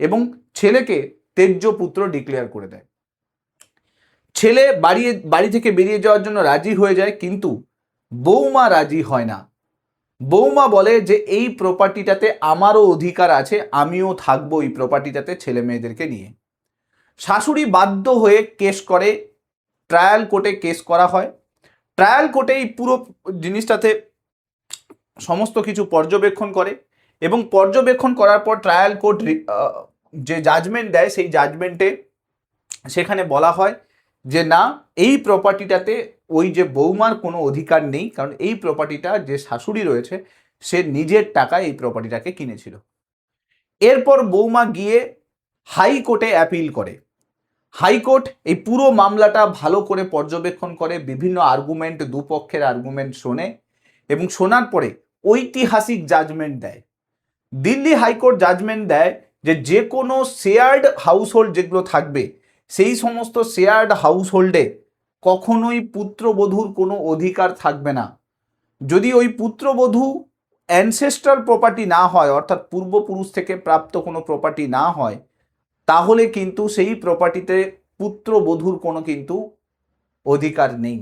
এবং ছেলেকে তেজ্য পুত্র ডিক্লেয়ার করে দেয়। ছেলে বাড়ি থেকে বেরিয়ে যাওয়ার জন্য রাজি হয়ে যায়, কিন্তু বৌমা রাজি হয় না। বৌমা বলে যে এই প্রপার্টিটাতে আমারও অধিকার আছে, আমিও থাকবো এই প্রপার্টিটাতে ছেলে মেয়েদেরকে নিয়ে। শাশুড়ি বাধ্য হয়ে কেস করে, ট্রায়াল কোর্টে কেস করা হয়। ট্রায়াল কোর্টে এই পুরো জিনিসটাতে সমস্ত কিছু পর্যবেক্ষণ করে, এবং পর্যবেক্ষণ করার পর ট্রায়াল কোর্ট যে জাজমেন্ট দেয়, সেই জাজমেন্টে সেখানে বলা হয় যে না, এই প্রপার্টিটাতে ওই যে বৌমার কোনো অধিকার নেই, কারণ এই প্রপার্টিটা যে শাশুড়ি রয়েছে সে নিজের টাকায় এই প্রপার্টিটাকে কিনেছিল। এরপর বৌমা গিয়ে হাইকোর্টে অ্যাপিল করে। হাইকোর্ট এই পুরো মামলাটা ভালো করে পর্যবেক্ষণ করে, বিভিন্ন আর্গুমেন্ট, দুপক্ষের আর্গুমেন্ট শোনে, এবং শোনার পরে ঐতিহাসিক জাজমেন্ট দেয়। দিল্লি হাইকোর্ট জাজমেন্ট দেয় যে যে কোনো শেয়ার্ড হাউসহোল্ড যেগুলো থাকবে, সেই সমস্ত শেয়ার্ড হাউসহোল্ডে কখনোই পুত্রবধূর কোনো অধিকার থাকবে না। যদি ওই পুত্রবধূ অ্যানসেস্ট্রাল প্রপার্টি না হয়, অর্থাৎ পূর্বপুরুষ থেকে প্রাপ্ত কোনো প্রপার্টি না হয়, তাহলে কিন্তু সেই প্রপার্টিতে পুত্রবধূর কোনো কিন্তু অধিকার নেই।